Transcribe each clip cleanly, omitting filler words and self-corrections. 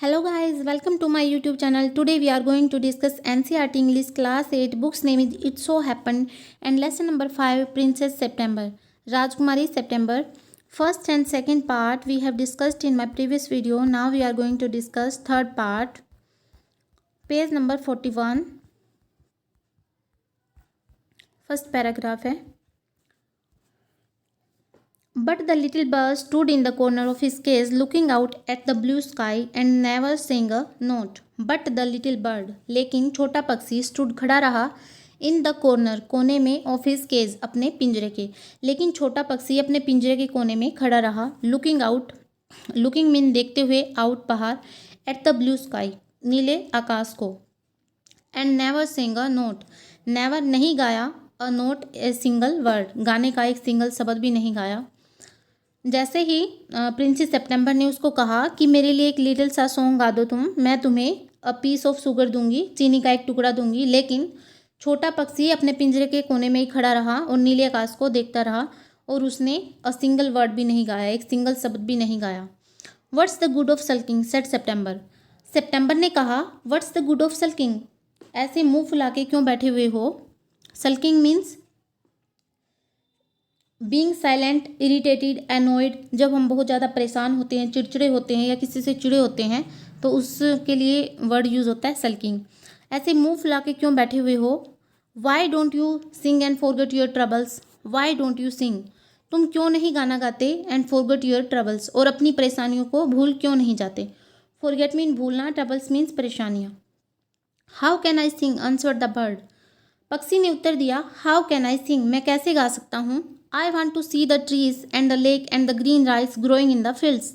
Hello guys, welcome to my YouTube channel. Today we are going to discuss NCERT English Class 8 book's name is It So Happened and lesson number 5 Princess September. Rajkumari September. First and second part we have discussed in my previous video. Now we are going to discuss third part. Page number 41. First paragraph है. But the little bird stood in the corner of his cage looking out at the blue sky and never sang a note. But the little bird, लेकिन छोटा पक्षी stood खड़ा रहा in the corner कोने में of his cage अपने पिंजरे के, लेकिन छोटा पक्षी अपने पिंजरे के कोने में खड़ा रहा. लुकिंग आउट, लुकिंग मीन देखते हुए, आउट बाहर, एट द ब्लू स्काई नीले आकाश को, and never sing a note, never नहीं गाया, a note a single word गाने का एक सिंगल शब्द भी नहीं गाया. जैसे ही प्रिंसेस सितंबर ने उसको कहा कि मेरे लिए एक लिटिल सा सॉन्ग गा दो तुम, मैं तुम्हें अ पीस ऑफ शुगर दूंगी, चीनी का एक टुकड़ा दूंगी, लेकिन छोटा पक्षी अपने पिंजरे के कोने में ही खड़ा रहा और नीले आकाश को देखता रहा और उसने अ सिंगल वर्ड भी नहीं गाया, एक सिंगल शब्द भी नहीं गाया. What's the good of sulking said September. सितंबर ने कहा what's the good of sulking, ऐसे मुंह फुला के क्यों बैठे हुए हो. Sulking means being silent, irritated, annoyed. जब हम बहुत ज़्यादा परेशान होते हैं, चिड़चिड़े होते हैं या किसी से चिड़े होते हैं तो उसके लिए वर्ड यूज़ होता है सल्किंग. ऐसे मुंह फुला के क्यों बैठे हुए हो. Why don't you sing and forget your troubles. Why don't you sing, तुम क्यों नहीं गाना गाते, एंड फॉरगेट योर ट्रबल्स, और अपनी परेशानियों को भूल क्यों नहीं जाते. फॉरगेट मीन भूलना, ट्रबल्स मीन्स परेशानियाँ. How can I sing answered the bird. पक्षी ने उत्तर दिया हाउ कैन आई सिंग, मैं कैसे गा सकता हूँ. I want to see the trees and the lake and the green rice growing in the fields.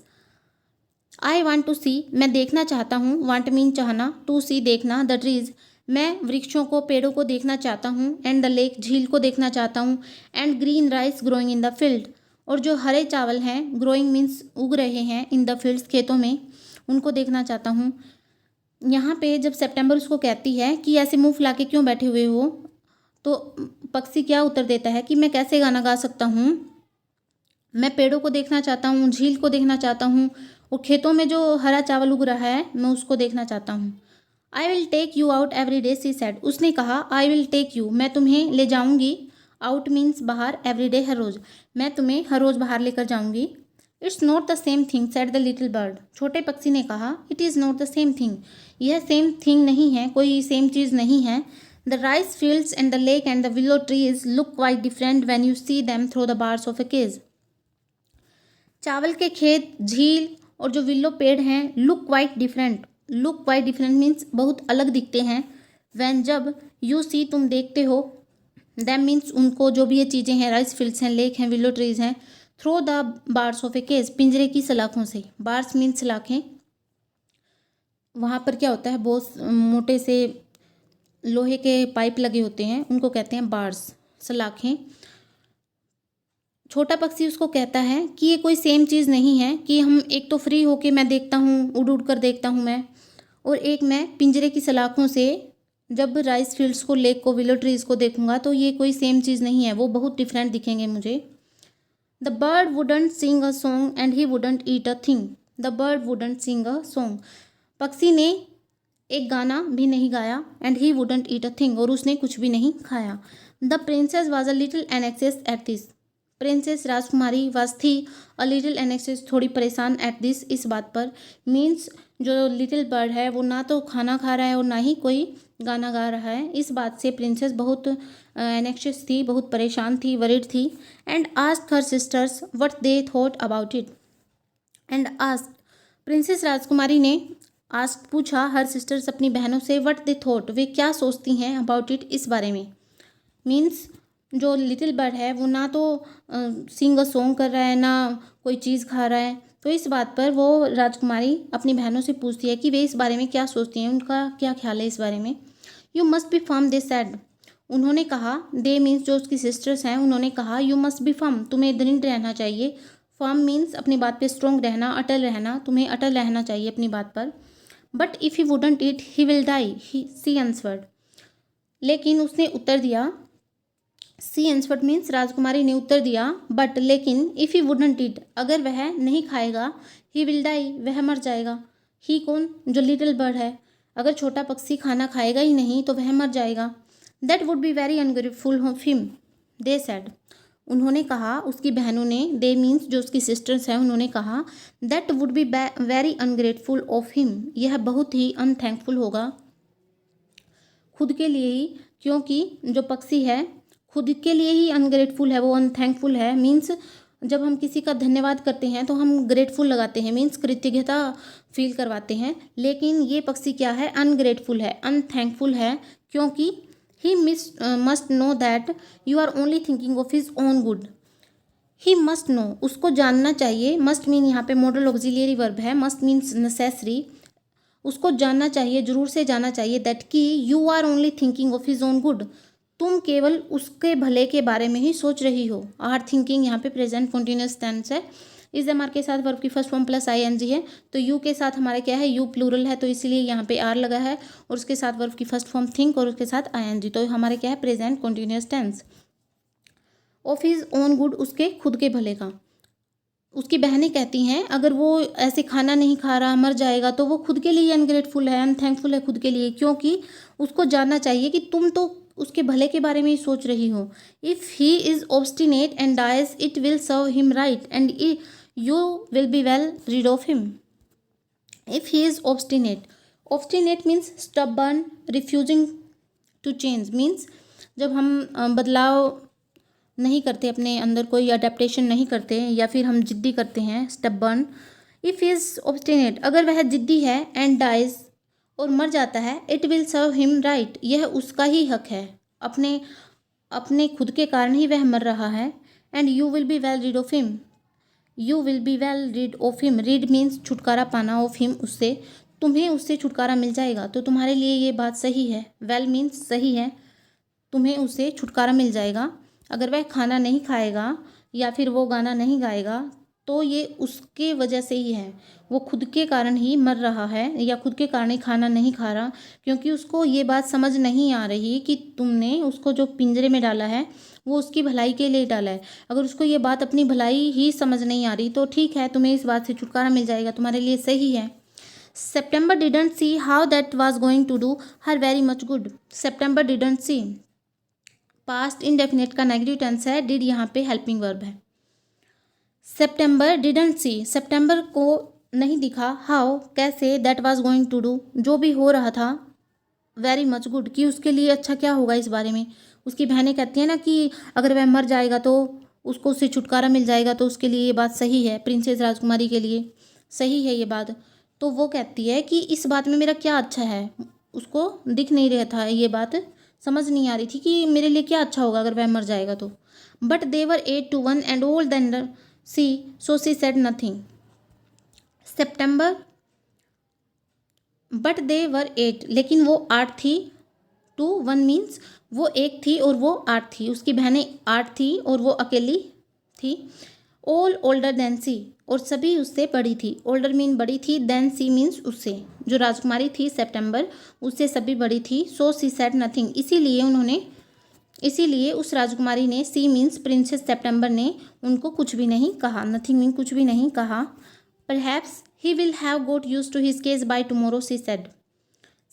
I want to see, मैं देखना चाहता हूँ, वांट मीन चाहना, टू सी देखना, द ट्रीज मैं वृक्षों को, पेड़ों को देखना चाहता हूँ, एंड द लेक झील को देखना चाहता हूँ, and green rice growing in the field और जो हरे चावल हैं, ग्रोइंग मीन्स उग रहे हैं, इन द फील्ड्स खेतों में, उनको देखना चाहता हूँ. यहाँ पे जब सितंबर उसको कहती है कि ऐसे मुंह फुला के क्यों बैठे हुए हो, तो पक्षी क्या उत्तर देता है कि मैं कैसे गाना गा सकता हूँ, मैं पेड़ों को देखना चाहता हूँ, झील को देखना चाहता हूँ और खेतों में जो हरा चावल उग रहा है मैं उसको देखना चाहता हूँ. I will take you out every day she said. उसने कहा आई विल टेक यू, मैं तुम्हें ले जाऊँगी, आउट मीन्स बाहर, एवरी डे हर रोज़, मैं तुम्हें हर रोज़ बाहर लेकर जाऊँगी. It's not the same thing said the little bird. छोटे पक्षी ने कहा it is not the same thing, यह सेम थिंग नहीं है, कोई सेम चीज़ नहीं है. The rice fields and the lake and the willow trees look quite different when you see them through the bars of a cage. चावल के खेत, झील और जो विल्लो पेड़ हैं, look quite different. Look quite different means बहुत अलग दिखते हैं. When जब you see तुम देखते हो, them means उनको, जो भी ये चीज़ें हैं, राइस फील्ड्स हैं, लेक हैं, विल्लो ट्रीज हैं, through the bars of a cage पिंजरे की सलाखों से. Bars means सलाखें. वहाँ पर क्या होता है, बहुत मोटे से लोहे के पाइप लगे होते हैं, उनको कहते हैं बार्स, सलाखें. छोटा पक्षी उसको कहता है कि ये कोई सेम चीज़ नहीं है कि हम एक तो फ्री होके मैं देखता हूँ, उड़ उड़ कर देखता हूँ मैं, और एक मैं पिंजरे की सलाखों से जब राइस फील्ड्स को, लेक को, विलो ट्रीज़ को देखूंगा, तो ये कोई सेम चीज़ नहीं है, वो बहुत डिफरेंट दिखेंगे मुझे. The bird wouldn't sing a song and he wouldn't eat a thing. The bird wouldn't sing a song, पक्षी ने एक गाना भी नहीं गाया, and he wouldn't eat a thing, और उसने कुछ भी नहीं खाया. The princess was a little anxious at this. Princess राजकुमारी वाज थी अ लिटिल एनेक्सियस, थोड़ी परेशान, एट दिस इस बात पर, मीन्स जो लिटिल बर्ड है वो ना तो खाना खा रहा है और ना ही कोई गाना गा रहा है. इस बात से प्रिंसेस बहुत एनेक्सियस थी, बहुत परेशान थी, वरीड थी. And asked her sisters what they thought about it. And asked, princess राजकुमारी ने आस्क पूछा, हर सिस्टर्स अपनी बहनों से, व्हाट दे थॉट वे क्या सोचती हैं, अबाउट इट इस बारे में. मीन्स जो लिटिल बर्ड है वो ना तो सिंग अ सॉन्ग कर रहा है, ना कोई चीज़ खा रहा है, तो इस बात पर वो राजकुमारी अपनी बहनों से पूछती है कि वे इस बारे में क्या सोचती हैं, उनका क्या ख्याल है इस बारे में. You must be firm they said. उन्होंने कहा, दे मीन्स जो उसकी सिस्टर्स हैं, उन्होंने कहा यू मस्ट बी फर्म, तुम्हें दृढ़ रहना चाहिए. फर्म मीन्स अपनी बात पे स्ट्रॉन्ग रहना, अटल रहना, तुम्हें अटल रहना चाहिए अपनी बात पर. But if he wouldn't eat he will die, she answered. लेकिन उसने उत्तर दिया, सी आंसर्ड मीन्स राजकुमारी ने उत्तर दिया, बट लेकिन, इफ़ ही वुडंट ईट अगर वह नहीं खाएगा, ही विल डाई वह मर जाएगा. ही कौन? जो लिटिल बर्ड है। अगर छोटा पक्षी खाना खाएगा ही नहीं तो वह मर जाएगा। That would be very ungrateful of him, they said. उन्होंने कहा, उसकी बहनों ने, दे मीन्स जो उसकी सिस्टर्स हैं, उन्होंने कहा that would be very ungrateful of him, यह बहुत ही अनथैंकफुल होगा खुद के लिए ही, क्योंकि जो पक्षी है खुद के लिए ही अनग्रेटफुल है, वो अनथैंकफुल है। मीन्स जब हम किसी का धन्यवाद करते हैं तो हम ग्रेटफुल लगाते हैं, मीन्स कृतज्ञता फील करवाते हैं, लेकिन ये पक्षी क्या है? अनग्रेटफुल है, अनथैंकफुल है, क्योंकि he must know that you are only thinking of his own good. He must know, उसको जानना चाहिए। मस्ट मीन यहाँ पे मॉडल ऑक्सिलियरी वर्ब है, मस्ट मीन्स नेसेसरी। उसको जानना चाहिए, जरूर से जानना चाहिए दैट कि you are only thinking of his own good, तुम केवल उसके भले के बारे में ही सोच रही हो। आर थिंकिंग यहाँ पे प्रेजेंट कंटिन्यूअस टेंस है। इस एम आर के साथ वर्ब की first form plus I N G है, तो यू के साथ हमारे क्या है? यू प्लूरल है, तो इसीलिए यहाँ पे आर लगा है, और उसके साथ वर्ब की फर्स्ट फॉर्म थिंक और उसके साथ आई एन जी, तो हमारे क्या है? Present continuous tense. Of his own good, उसके खुद के भले का। उसकी बहनें कहती हैं अगर वो ऐसे खाना नहीं खा रहा, मर जाएगा, तो वो खुद के लिए अनग्रेटफुल है, अनथैंकफुल है खुद के लिए, क्योंकि उसको जानना चाहिए कि तुम तो उसके भले के बारे में ही सोच रही हो। If he is obstinate and dies it will serve him right and you will be well rid of him. If he is obstinate, obstinate means stubborn, refusing to change, means जब हम बदलाव नहीं करते, अपने अंदर कोई अडेप्टेशन नहीं करते, या फिर हम जिद्दी करते हैं, स्टबर्न। इफ़ इज़ ऑब्स्टिनेट, अगर वह जिद्दी है, एंड डाइज, और मर जाता है, it will serve him right, यह उसका ही हक है, अपने अपने खुद के कारण ही वह मर रहा है। And you will be well rid of him, you will be well rid of him, read means छुटकारा पाना, ऑफ हिम उससे, तुम्हें उससे छुटकारा मिल जाएगा, तो तुम्हारे लिए ये बात सही है। वेल मीन्स सही है, तुम्हें उससे छुटकारा मिल जाएगा। अगर वह खाना नहीं खाएगा या फिर वो गाना नहीं गाएगा तो ये उसके वजह से ही है, वो खुद के कारण ही मर रहा है या खुद के कारण ही खाना नहीं खा रहा, क्योंकि उसको ये बात समझ नहीं आ रही कि तुमने उसको जो पिंजरे में डाला है वो उसकी भलाई के लिए डाला है। अगर उसको ये बात अपनी भलाई ही समझ नहीं आ रही तो ठीक है, तुम्हें इस बात से छुटकारा मिल जाएगा, तुम्हारे लिए सही है। September didn't see how that was going to do her very much good. September didn't see, past indefinite का नेगेटिव टेंस है, डिड यहाँ पे हेल्पिंग वर्ब है। सेप्टेम्बर डिडंट सी, सेप्टेम्बर को नहीं दिखा, हाउ कैसे, that was going to do जो भी हो रहा था, वेरी मच गुड कि उसके लिए अच्छा क्या होगा इस बारे में। उसकी बहनें कहती हैं ना कि अगर वह मर जाएगा तो उसको उससे छुटकारा मिल जाएगा, तो उसके लिए ये बात सही है, प्रिंसेस राजकुमारी के लिए सही है ये बात। तो वो कहती है कि इस बात में मेरा क्या अच्छा है, उसको दिख नहीं रहा था, ये बात समझ नहीं आ रही थी कि मेरे लिए क्या अच्छा होगा अगर वह मर जाएगा तो। But they were 8 to 1 and old then she, so she said nothing. September, but they were 8, लेकिन वो 8 थी, 2 1 मीन्स वो एक थी और वो 8 थी, उसकी बहनें 8 थी और वो अकेली थी। ऑल ओल्डर देन सी, और सभी उससे बड़ी थी, ओल्डर मीन बड़ी थी, देन सी मीन्स उससे, जो राजकुमारी थी सेप्टेम्बर उससे सभी बड़ी थी। सो सी सेड नथिंग, इसीलिए उस राजकुमारी ने, सी मीन्स प्रिंसेस सेप्टेम्बर ने उनको कुछ भी नहीं कहा, नथिंग मीन कुछ भी नहीं कहा। Perhaps he will have got use to his cage by tomorrow, she said.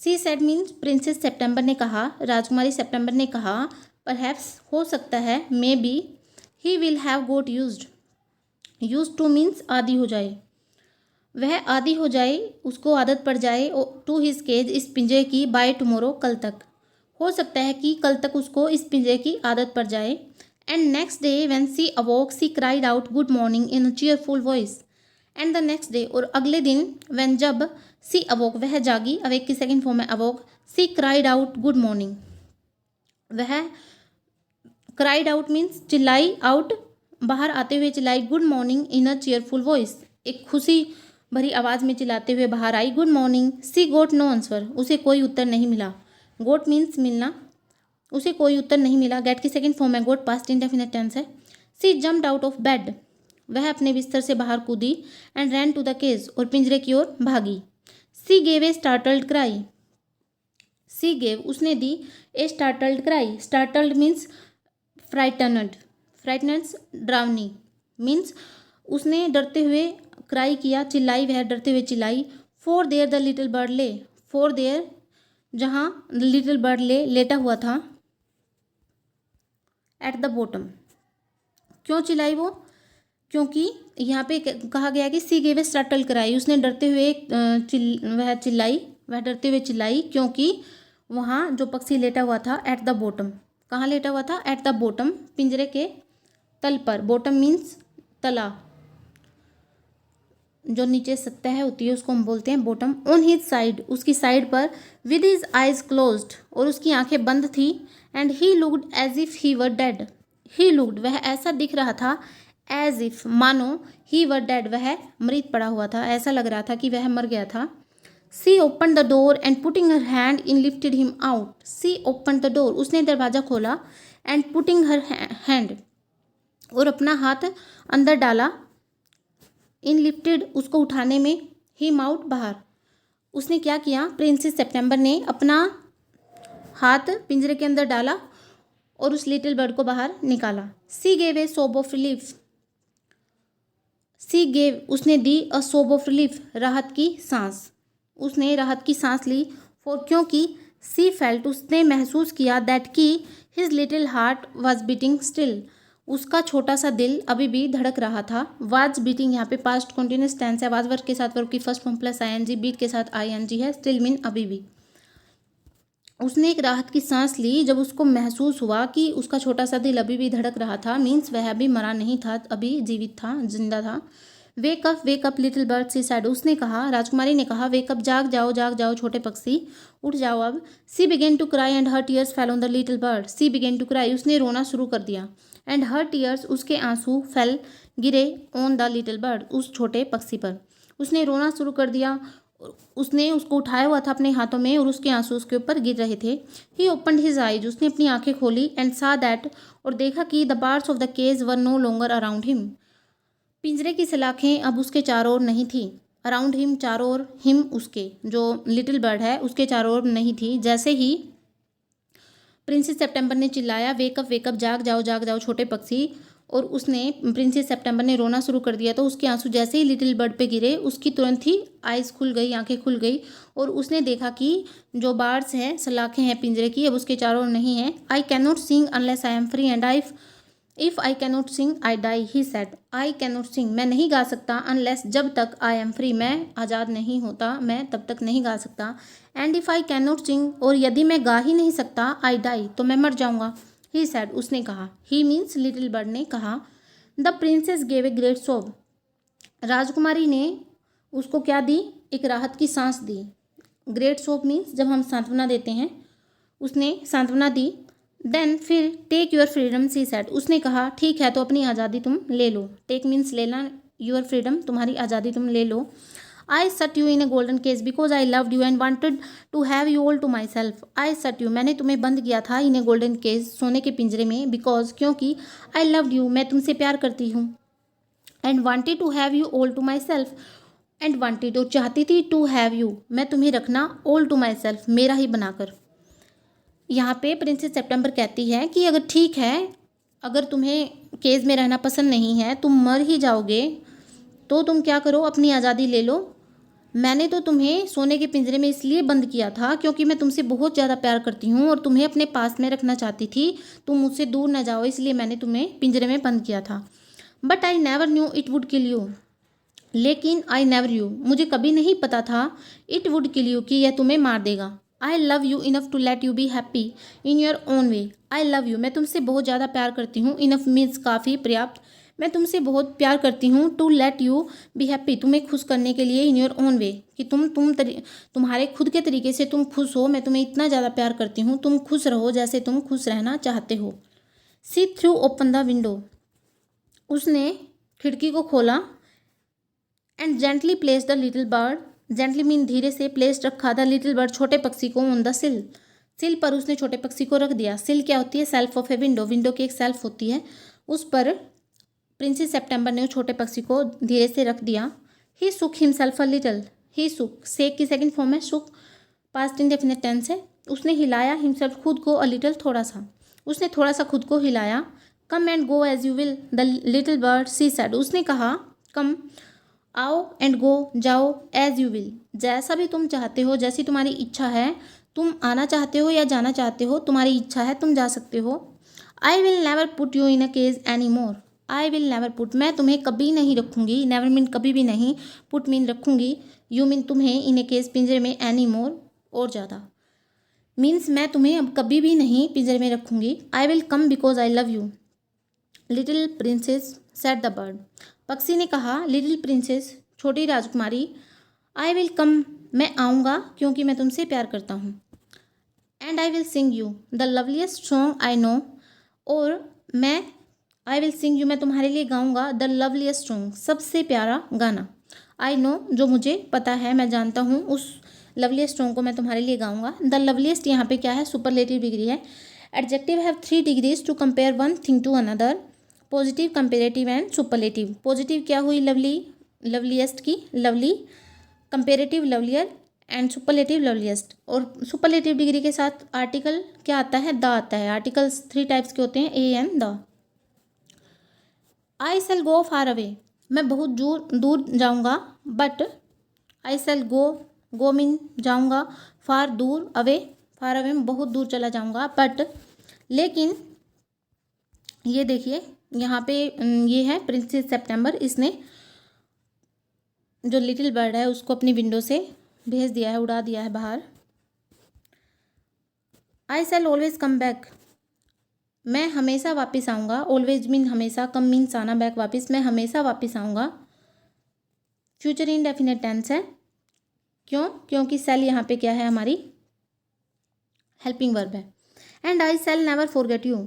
She said means princess September ने कहा, राजकुमारी सेप्टेम्बर ने कहा, परहैप्स हो सकता है, may be, he will have got use two means आदि हो जाए, वह आदि हो जाए, उसको आदत पड़ जाए, टू हिज केज इस पिंजरे की, बाय टुमारो कल तक, हो सकता है कि कल तक उसको इस पिंजरे की आदत पड़ जाए। And next day when she awoke she cried out good morning in a cheerful voice. And the next day, और अगले दिन, व्हेन जब, सी अवोक वह जागी, अवेक की सेकंड फॉर्म है अवोक, she cried out good morning, वह क्राइड आउट मीन्स चिल्लाई, आउट बाहर आते हुए चिल्लाई, good morning in a cheerful voice एक खुशी भरी आवाज़ में चिल्लाते हुए बाहर आई, गुड मॉर्निंग। सी गोट नो आंसर, उसे कोई उत्तर नहीं मिला, गोट मीन्स मिलना, उसे कोई उत्तर नहीं मिला। गेट की सेकंड फॉर्म है गोट, पास्ट इंडेफिनिट टेंस है। She jumped out of bed, वह अपने बिस्तर से बाहर कूदी, and ran to the cage, और पिंजरे की ओर भागी। She gave a startled cry, she gave उसने दी, a startled cry, startled means frightened ड्राउनी मीन्स उसने डरते हुए क्राई किया, चिल्लाई, वह डरते हुए चिल्लाई। For there the little bird lay, for there जहाँ लिटिल बर्ड लेटा हुआ था, एट द बॉटम। क्यों चिल्लाई वो? क्योंकि यहाँ पे कहा गया कि सी गेव ए स्टार्टल क्राई, उसने डरते हुए वह डरते हुए चिल्लाई क्योंकि वहाँ जो पक्षी लेटा हुआ था एट द बॉटम, कहाँ लेटा हुआ था? एट द बॉटम, पिंजरे के तल पर। बॉटम मीन्स तला, जो नीचे सतह होती है उसको हम बोलते हैं बॉटम। ऑन हिज साइड, उसकी साइड पर, विद हिज आइज क्लोज्ड, और उसकी आंखें बंद थी। And he looked as if he were dead, he looked वह ऐसा दिख रहा था, एज इफ मानो, ही वर डेड वह मृत पड़ा हुआ था, ऐसा लग रहा था कि वह मर गया था। She open the door and putting her hand in lifted him out, she open the door, उसने दरवाज़ा खोला, एंड पुटिंग हर हैंड, और अपना हाथ अंदर डाला, इन लिफ्टेड उसको उठाने में, हिम आउट बाहर। उसने क्या किया? प्रिंसेस सितंबर ने अपना हाथ पिंजरे के अंदर डाला और उस लिटिल बर्ड को बाहर निकाला। सी गेव ए सोब ऑफ रिलीफ, सी गेव उसने दी, अ सोब ऑफ रिलीफ राहत की सांस, उसने राहत की सांस ली। फॉर क्योंकि, सी फेल्ट उसने महसूस किया, दैट की his little heart was beating still, उसका छोटा सा दिल अभी भी धड़क रहा था। वाज बीटिंग यहाँ पे पास्ट कंटिन्यूअस टेंस है, वाज वर्ब के साथ वर्ब की first form plus I N G, beat के साथ आईएनजी है, स्टिल मीन अभी भी। उसने एक राहत की सांस ली जब उसको महसूस हुआ कि उसका छोटा सा दिल अभी भी धड़क रहा था, मीन्स वह अभी मरा नहीं था, अभी जीवित था, जिंदा था। वेक अप लिटिल बर्ड, सी सैड, उसने कहा, राजकुमारी ने कहा, वेक अप जाग जाओ छोटे पक्षी, उठ जाओ अब। She began to cry and her tears fell on the little bird, she began to cry उसने रोना शुरू कर दिया, एंड हर टीयर्स उसके आंसू, फेल गिरे, ऑन द लिटिल बर्ड उस छोटे पक्षी पर, उसने रोना शुरू कर दिया, उसने उसको उठाया हुआ था अपने हाथों में और उसके आंसू उसके ऊपर गिर रहे थे। ही ओपनड हिज आइज, उसने अपनी आंखें खोली, एंड सा दैट, और देखा कि the bars of the cage were no longer around him, पिंजरे की सलाखें अब उसके चारों ओर नहीं थी। अराउंड हिम चारों ओर, हिम उसके, जो लिटिल बर्ड है उसके चारों ओर नहीं थी। जैसे ही प्रिंसेस सितंबर ने चिल्लाया, वेकअप जाग जाओ छोटे पक्षी, और उसने प्रिंसेस सितंबर ने रोना शुरू कर दिया, तो उसके आंसू जैसे ही लिटिल बर्ड पे गिरे उसकी तुरंत ही आइज़ खुल गई, आंखें खुल गई, और उसने देखा कि जो बार्स हैं, सलाखें हैं पिंजरे की, अब उसके चारों ओर नहीं है। I can not sing unless I am free, and if I can not sing I die, he said, I can not sing मैं नहीं गा सकता, अनलेस जब तक, आई एम फ्री मैं आज़ाद नहीं होता, मैं तब तक नहीं गा सकता, and if I can not sing और यदि मैं गा ही नहीं सकता, आई डाई तो मैं मर जाऊँगा। ही सेड उसने कहा, ही मीन्स लिटिल बर्ड ने कहा। The princess gave a great सोब, राजकुमारी ने उसको क्या दी? एक राहत की सांस दी। ग्रेट सोब मीन्स जब हम सांत्वना देते हैं, उसने सांत्वना दी। देन फिर, take your freedom, she said उसने कहा, ठीक है तो अपनी आज़ादी तुम ले लो। टेक मीन्स लेना, योर फ्रीडम तुम्हारी आज़ादी तुम ले लो। I shut you in a golden cage because I loved you and wanted to have you all to my self, I shut you मैंने तुम्हें बंद किया था, इन ए गोल्डन केज सोने के पिंजरे में, बिकॉज क्योंकि, आई लव्ड यू मैं तुमसे प्यार करती हूँ, and wanted to have you all to my self, and wanted और चाहती थी, टू हैव यू मैं तुम्हें रखना, ऑल टू माई सेल्फ मेरा ही बनाकर। यहाँ पे प्रिंसेस सितंबर कहती है कि अगर ठीक है, अगर तुम्हें केज में रहना पसंद नहीं है, तुम मर ही जाओगे, तो तुम क्या करो, अपनी आज़ादी ले लो। मैंने तो तुम्हें सोने के पिंजरे में इसलिए बंद किया था क्योंकि मैं तुमसे बहुत ज़्यादा प्यार करती हूँ और तुम्हें अपने पास में रखना चाहती थी, तुम मुझसे दूर न जाओ, इसलिए मैंने तुम्हें पिंजरे में बंद किया था। But I never knew it would kill you, लेकिन आई नेवर यू मुझे कभी नहीं पता था, इट वुड किल यू कि यह तुम्हें मार देगा। I love you enough to let you be happy in your own way, I love you मैं तुमसे बहुत ज़्यादा प्यार करती हूँ, इनफ मीन्स काफ़ी, पर्याप्त, मैं तुमसे बहुत प्यार करती हूँ, to let you be happy तुम्हें खुश करने के लिए, इन योर ओन वे कि तुम्हारे खुद के तरीके से तुम खुश हो, मैं तुम्हें इतना ज़्यादा प्यार करती हूँ, तुम खुश रहो जैसे तुम खुश रहना चाहते हो। सी थ्रू ओपन द विंडो, उसने खिड़की को खोला, and gently place the little bird, gently mean धीरे से, प्लेस रखा, द लिटिल बर्ड छोटे पक्षी को, ऑन द सिल, सिल पर उसने छोटे पक्षी को रख दिया। सिल क्या होती है? Self of a window, window की एक सेल्फ होती है, उस पर प्रिंसेस सितंबर ने उस छोटे पक्षी को धीरे से रख दिया। ही सुक हिमसेल्फ अ लिटिल, ही सुक सेक की सेकंड फॉर्म है, सुक पास्ट इंडेफिनिट टेंस है, उसने हिलाया, हिमसेल्फ खुद को, अ लिटिल थोड़ा सा, उसने थोड़ा सा खुद को हिलाया। Come and go as you will the little bird, she said उसने कहा, कम आओ एंड गो, जाओ एज यू विल, जैसा भी तुम चाहते हो, जैसी तुम्हारी इच्छा है, तुम आना चाहते हो या जाना चाहते हो, तुम्हारी इच्छा है, तुम जा सकते हो। I will never put you in a cage any more, I will never put, मैं तुम्हें कभी नहीं रखूँगी, नेवर मीन कभी भी नहीं, पुट मीन रखूँगी, यू मीन तुम्हें, इन ए केज पिंजरे में, एनी मोर और ज़्यादा, मीन्स मैं तुम्हें अब कभी भी नहीं पिंजरे में रखूँगी। I will come because I love you, little princess said the bird, पक्षी ने कहा, लिटिल प्रिंसेस छोटी राजकुमारी, आई विल कम मैं आऊँगा क्योंकि मैं तुमसे प्यार करता हूँ। And I will sing you the loveliest song I know, और मैं, आई विल सिंग यू मैं तुम्हारे लिए गाऊँगा, द लवलीस्ट सॉन्ग सबसे प्यारा गाना, आई नो जो मुझे पता है, मैं जानता हूँ, उस लवलीस्ट सॉन्ग को मैं तुम्हारे लिए गाऊँगा। द लवलीस्ट यहाँ पे क्या है, सुपरलेटिव डिग्री है। Adjective have 3 degrees to compare one thing to another, positive, comparative and superlative. Positive क्या हुई, लवली, लवलीस्ट की lovely, comparative lovelier and superlative loveliest. और सुपरलेटिव डिग्री के साथ आर्टिकल क्या आता है, द आता है। आर्टिकल्स 3 टाइप्स के होते हैं, a and the. I shall go far away, मैं बहुत दूर दूर जाऊँगा, but I shall go mean जाऊँगा, फार दूर, अवे फार अवे में बहुत दूर चला जाऊँगा, बट लेकिन ये देखिए यहाँ पे ये है प्रिंसेस सितंबर, इसने जो लिटिल बर्ड है उसको अपनी विंडो से भेज दिया है, उड़ा दिया है बाहर। आई शैल ऑलवेज कम बैक, मैं हमेशा वापस आऊँगा, ऑलवेज मीन हमेशा, कम मीन्स आना, बैक वापस, मैं हमेशा वापस आऊँगा। फ्यूचर इंडेफिनिट टेंस है, क्यों, क्योंकि शैल यहाँ पे क्या है, हमारी हेल्पिंग वर्ब है। And I shall never forget you,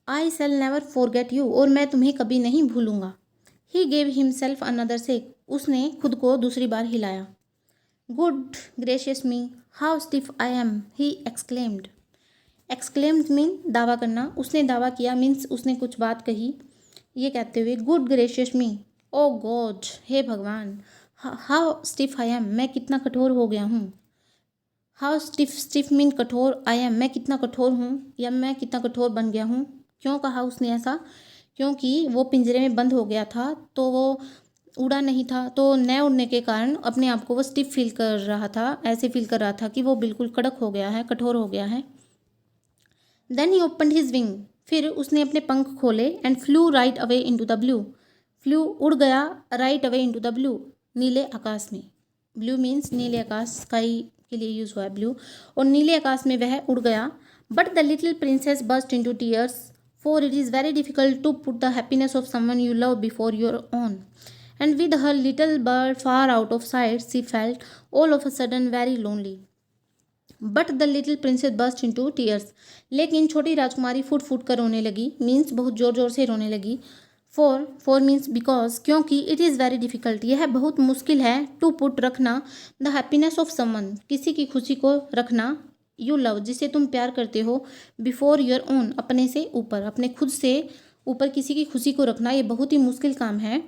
I shall never forget you, और मैं तुम्हें कभी नहीं भूलूंगा। He gave himself another shake, उसने खुद को दूसरी बार हिलाया। Good gracious me how stiff I am, he exclaimed, exclaimed mean दावा करना, उसने दावा किया मीन्स उसने कुछ बात कही, ये कहते हुए गुड ग्रेशियस मी, ओ गॉड हे भगवान, हाउ स्टिफ आई एम, मैं कितना कठोर हो गया हूँ। हाउ स्टिफ, स्टिफ मीन कठोर, आई एम मैं कितना कठोर हूँ, या मैं कितना कठोर बन गया हूँ। क्यों कहा उसने ऐसा, क्योंकि वो पिंजरे में बंद हो गया था, तो वो उड़ा नहीं था, तो न उड़ने के कारण अपने आप को वो स्टिफ फील कर रहा था, ऐसे फील कर रहा था कि वो बिल्कुल कड़क हो गया है, कठोर हो गया है। Then he opened his wing, फिर उसने अपने पंख खोले, and flew right away into the blue, flew उड़ गया, right away into the blue नीले आकाश में। ब्लू मीन्स नीले आकाश, स्काई के लिए यूज हुआ है ब्लू, और नीले आकाश में वह उड़ गया। But the little princess burst into tears, for it is very difficult to put the happiness of someone you love before your own, and with her little bird far out of sight she felt all of a sudden very lonely. But the little princess burst into tears, लेकिन छोटी राजकुमारी foot foot कर रोने लगी, means बहुत ज़ोर ज़ोर से रोने लगी। फॉर मीन्स बिकॉज, क्योंकि, इट इज़ वेरी डिफिकल्ट यह बहुत मुश्किल है, टू पुट रखना, द हैप्पीनेस ऑफ समवन किसी की खुशी को रखना, यू लव जिसे तुम प्यार करते हो, बिफोर योर ओन अपने से ऊपर, अपने खुद से ऊपर किसी की खुशी को रखना, ये बहुत ही मुश्किल काम है।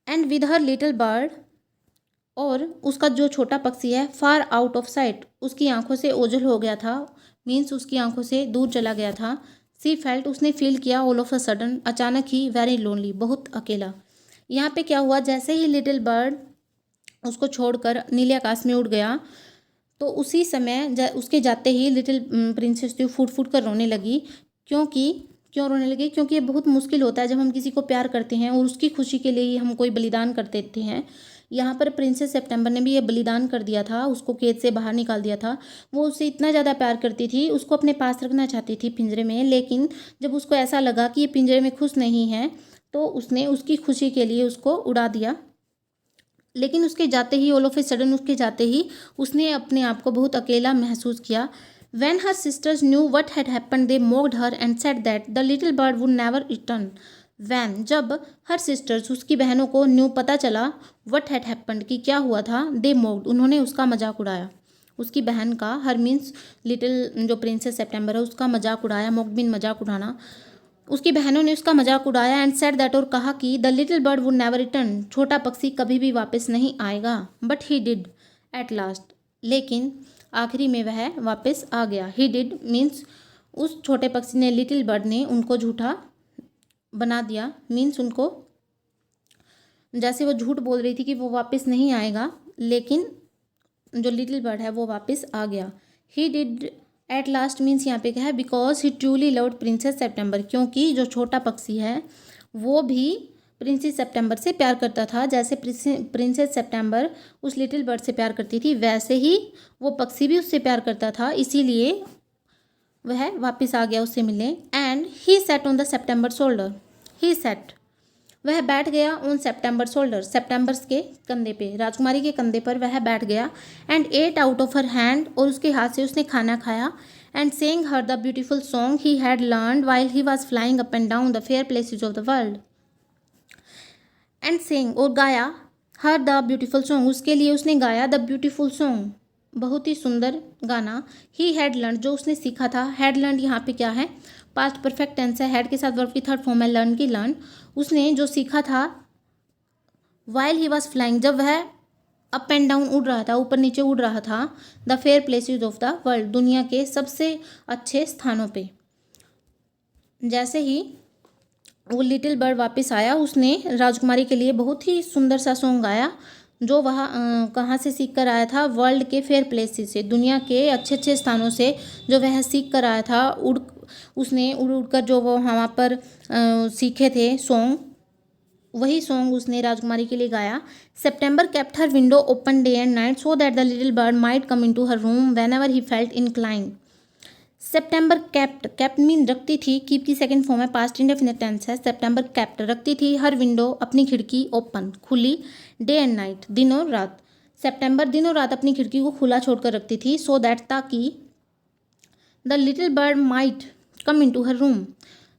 And with her little bird, और उसका जो छोटा पक्षी है, फार आउट ऑफ साइट उसकी आंखों से ओझल हो गया था, मीन्स उसकी आंखों से दूर चला गया था। सी फेल्ट उसने फील किया, ऑल ऑफ अ सडन अचानक ही, वेरी लोनली बहुत अकेला। यहाँ पे क्या हुआ, जैसे ही लिटिल बर्ड उसको छोड़कर नीले आकाश में उड़ गया, तो उसी समय उसके जाते ही लिटिल प्रिंसेस जो फूट फूट कर रोने लगी। क्यों रोने लगी, क्योंकि ये बहुत मुश्किल होता है जब हम किसी को प्यार करते हैं और उसकी खुशी के लिए ही हम कोई बलिदान कर देते हैं। यहाँ पर प्रिंसेस सितंबर ने भी ये बलिदान कर दिया था, उसको कैद से बाहर निकाल दिया था। वो उससे इतना ज़्यादा प्यार करती थी, उसको अपने पास रखना चाहती थी पिंजरे में, लेकिन जब उसको ऐसा लगा कि ये पिंजरे में खुश नहीं है, तो उसने उसकी खुशी के लिए उसको उड़ा दिया। लेकिन उसके जाते ही, ऑल ऑफ ए सडन उसके जाते ही, उसने अपने आप को बहुत अकेला महसूस किया। When her sisters knew what had happened, they mocked her and said that the little bird would never return. When, जब her sisters उसकी बहनों को न्यू पता चला, what had happened कि क्या हुआ था, they mocked उन्होंने उसका मजाक उड़ाया, उसकी बहन का, हर मीन्स लिटिल जो प्रिंसेस सितंबर है उसका मजाक उड़ाया, mocked मीन मजाक उड़ाना, उसकी बहनों ने उसका मजाक उड़ाया। एंड सेड दैट और कहा कि the little bird would never return छोटा पक्षी कभी भी वापस नहीं आएगा। But he did at last लेकिन आखिरी में वह वापस आ गया। ही डिड मीन्स उस छोटे पक्षी ने, लिटिल बर्ड ने उनको झूठा बना दिया, मीन्स उनको जैसे वो झूठ बोल रही थी कि वो वापस नहीं आएगा, लेकिन जो लिटिल बर्ड है वो वापस आ गया। He did at last means यहाँ पे क्या है, because he truly loved princess September, क्योंकि जो छोटा पक्षी है वो भी प्रिंसेस सेप्टेम्बर से प्यार करता था। जैसे प्रिंसेस सेप्टेम्बर उस लिटिल बर्ड से प्यार करती थी, वैसे ही वो पक्षी भी उससे प्यार करता था, इसीलिए वह वापस आ गया उससे मिलने। And he set on the September shoulder, he set वह बैठ गया ऑन सेप्टेम्बर शोल्डर, सेप्टेम्बर्स के कंधे पे, राजकुमारी के कंधे पर वह बैठ गया। And ate out of her hand, और उसके हाथ से उसने खाना खाया। And sang her the beautiful song he had learned while he was flying up and down the fair places of the world. And sang और गाया, हर द ब्यूटीफुल सॉन्ग उसके लिए उसने गाया, द ब्यूटीफुल सॉन्ग बहुत ही सुंदर गाना। ही हैड लर्न जो उसने सीखा था, हैड लर्न यहाँ पे क्या है, पास्ट परफेक्ट टेंस है, हैड के साथ वर्ब की थर्ड फॉर्म है लर्न की लर्न। उसने जो सीखा था वाइल ही वॉज फ्लाइंग, जब वह अप एंड डाउन उड़ रहा था, ऊपर नीचे उड़ रहा था, the fair places of the world दुनिया के सबसे अच्छे स्थानों पे। जैसे ही वो लिटिल बर्ड वापस आया, उसने राजकुमारी के लिए बहुत ही सुंदर सा सॉन्ग गाया, जो वह कहाँ से सीख कर आया था, वर्ल्ड के फेयर प्लेसेस से, दुनिया के अच्छे अच्छे स्थानों से जो वह सीख कर आया था। उसने उड़ उड़ कर जो वो वहाँ पर सीखे थे सॉन्ग, वही सॉन्ग उसने राजकुमारी के लिए गाया। September kept her window open day and night so that the little bird might come in to her room whenever he felt incline. September kept, kept mean रखती थी, कीप की second form है, past indefinite tense है। September kept रखती थी, हर window अपनी खिड़की, open खुली, डे एंड नाइट दिन और रात। सेप्टेम्बर दिन और रात अपनी खिड़की को खुला छोड़कर रखती थी, सो दैट ताकि the little bird might come in to her room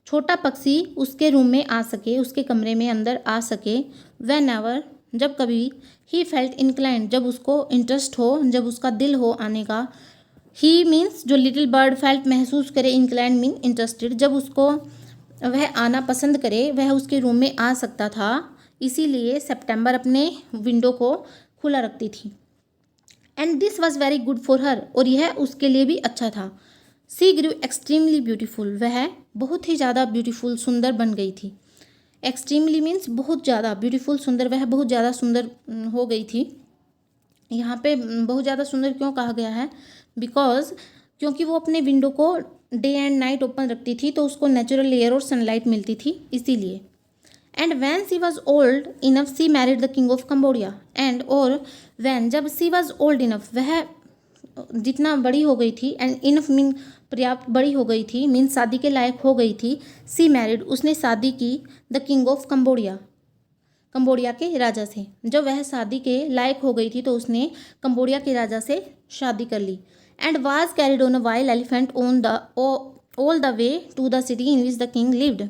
छोटा पक्षी उसके रूम में आ सके, उसके कमरे में अंदर आ सके। वेन एवर जब कभी, ही फेल्ट इंक्लाइंड जब उसको इंटरेस्ट हो, जब उसका दिल हो आने का। ही मीन्स जो लिटिल बर्ड फेल्ट महसूस करे, इंक्लाइंड मीन इंटरेस्टेड, जब उसको वह आना पसंद करे वह उसके रूम में आ सकता था, इसीलिए सेप्टेम्बर अपने विंडो को खुला रखती थी। And this was very good for her, और यह उसके लिए भी अच्छा था। सी ग्रू एक्सट्रीमली ब्यूटीफुल, वह बहुत ही ज़्यादा ब्यूटीफुल सुंदर बन गई थी। एक्सट्रीमली मीन्स बहुत ज़्यादा, ब्यूटीफुल सुंदर, वह बहुत ज़्यादा सुंदर हो गई थी। यहाँ पे बहुत ज़्यादा सुंदर क्यों कहा गया है, बिकॉज क्योंकि वो अपने विंडो को डे एंड नाइट ओपन रखती थी, तो उसको नेचुरल एयर और सनलाइट मिलती थी, इसीलिए। And when C was old enough C married the king of Cambodia. And और वैन जब सी वॉज ओल्ड इनफ, वह जितना बड़ी हो गई थी, एंड इनफ मीन पर्याप्त बड़ी हो गई थी, मीन शादी के लायक हो गई थी। सी मैरिड उसने शादी की, the king of Cambodia Cambodia के राजा से। जब वह शादी के लायक हो गई थी तो उसने कम्बोडिया के राजा से शादी कर ली। And was carried on a wild elephant on the all the way to the city in which the king lived.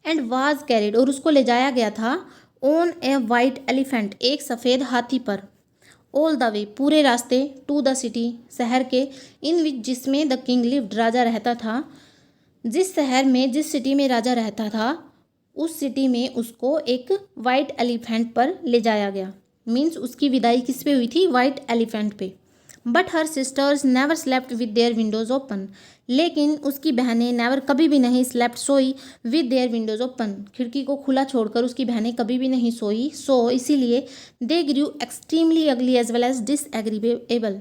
And was carried और उसको ले जाया गया था, ऑन ए वाइट एलिफेंट एक सफ़ेद हाथी पर, ऑल द वे पूरे रास्ते, टू द सिटी शहर के, इन विच जिसमें द किंग लिव्ड राजा रहता था। जिस शहर में, जिस सिटी में राजा रहता था, उस सिटी में उसको एक वाइट एलिफेंट पर ले जाया गया। मीन्स उसकी विदाई किस पे हुई थी, वाइट एलिफेंट पे। But her sisters never slept with their Windows open, लेकिन उसकी बहनें नेवर कभी भी नहीं स्लेप्ट सोई विद देयर विंडोज़ ओपन, खिड़की को खुला छोड़कर उसकी बहनें कभी भी नहीं सोई। सो इसीलिए दे ग्रू एक्सट्रीमली अगली एज वेल एज डिसएग्रीएबल,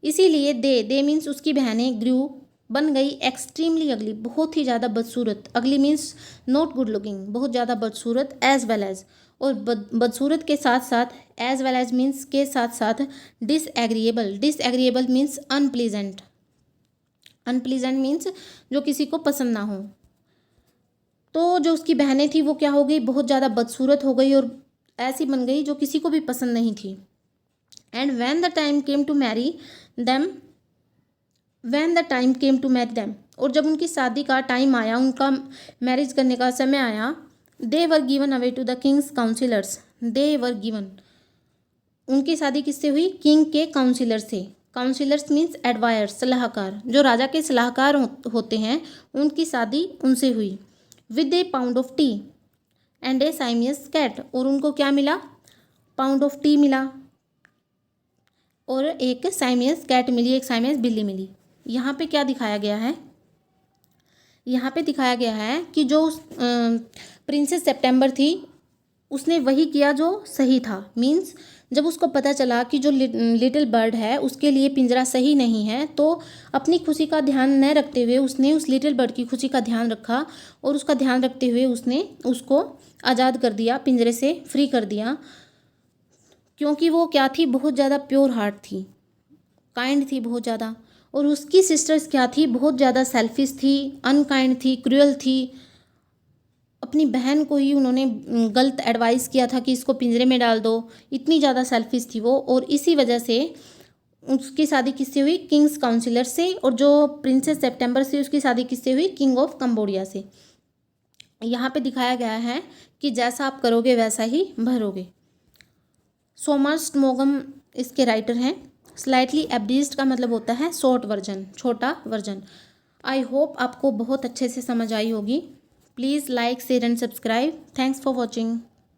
इसीलिए दे मीन्स उसकी बहनें ग्रू बन गई, एक्सट्रीमली अगली बहुत ही ज़्यादा बदसूरत, अगली मीन्स नॉट गुड लुकिंग बहुत ज़्यादा बदसूरत, एज वेल एज और बदसूरत के साथ साथ, एज वेल एज मीन्स के साथ साथ, disagreeable, disagreeable means unpleasant, unpleasant means जो किसी को पसंद ना हो। तो जो उसकी बहनें थी वो क्या हो गई, बहुत ज़्यादा बदसूरत हो गई और ऐसी बन गई जो किसी को भी पसंद नहीं थी। And when the time came to marry them, when the time came to marry them और जब उनकी शादी का टाइम आया, उनका मैरिज करने का समय आया, they were given away to the king's counsellors, they were given उनकी शादी किससे हुई, किंग के काउंसिलर से। काउंसिलर्स मीन्स एडवायर्स, सलाहकार, जो राजा के सलाहकार होते हैं, उनकी शादी उनसे हुई। With a pound of tea and a Siamese cat, और उनको क्या मिला, पाउंड ऑफ टी मिला और एक साइमियस कैट मिली, एक साइमियस बिल्ली मिली। यहाँ पे क्या दिखाया गया है, यहाँ पे दिखाया गया है कि जो प्रिंसेस सेप्टेम्बर थी उसने वही किया जो सही था। मीन्स जब उसको पता चला कि जो लिटिल बर्ड है उसके लिए पिंजरा सही नहीं है, तो अपनी खुशी का ध्यान न रखते हुए उसने उस लिटिल बर्ड की खुशी का ध्यान रखा, और उसका ध्यान रखते हुए उसने उसको आज़ाद कर दिया, पिंजरे से फ्री कर दिया। क्योंकि वो क्या थी, बहुत ज़्यादा प्योर हार्ट थी, काइंड थी बहुत ज़्यादा। और उसकी सिस्टर्स क्या थी, बहुत ज़्यादा सेल्फिश थी, अनकाइंड थी, क्रूअल थी। अपनी बहन को ही उन्होंने गलत एडवाइस किया था कि इसको पिंजरे में डाल दो, इतनी ज़्यादा सेल्फिश थी वो। और इसी वजह से उसकी शादी किससे हुई, किंग्स काउंसिलर से। और जो प्रिंसेस सेप्टेम्बर से उसकी शादी किससे हुई, किंग ऑफ कंबोडिया से। यहाँ पे दिखाया गया है कि जैसा आप करोगे वैसा ही भरोगे। सोमरस्टमोगम इसके राइटर हैं। स्लाइटली एब्रिज्ड का मतलब होता है शॉर्ट वर्जन, छोटा वर्जन। आई होप आपको बहुत अच्छे से समझ आई होगी। Please like, share and subscribe. Thanks for watching.